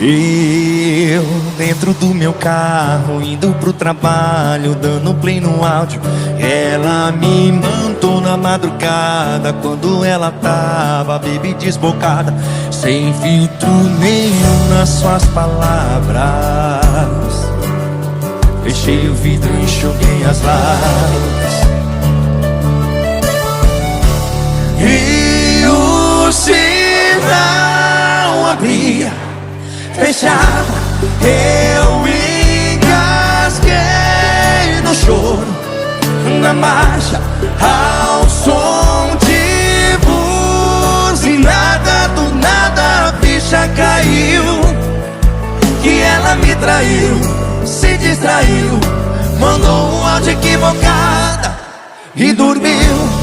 Eu, dentro do meu carro, indo pro trabalho, dando play no áudio. Ela me mandou na madrugada, quando ela tava, baby, desbocada, sem filtro nenhum nas suas palavras. Fechei o vidro e enxuguei as lágrimas. E o sinal abria, fechava, eu engasguei no choro, na marcha, ao som de buzinada. Do nada a bicha caiu, que ela me traiu, se distraiu, mandou um áudio equivocada e dormiu.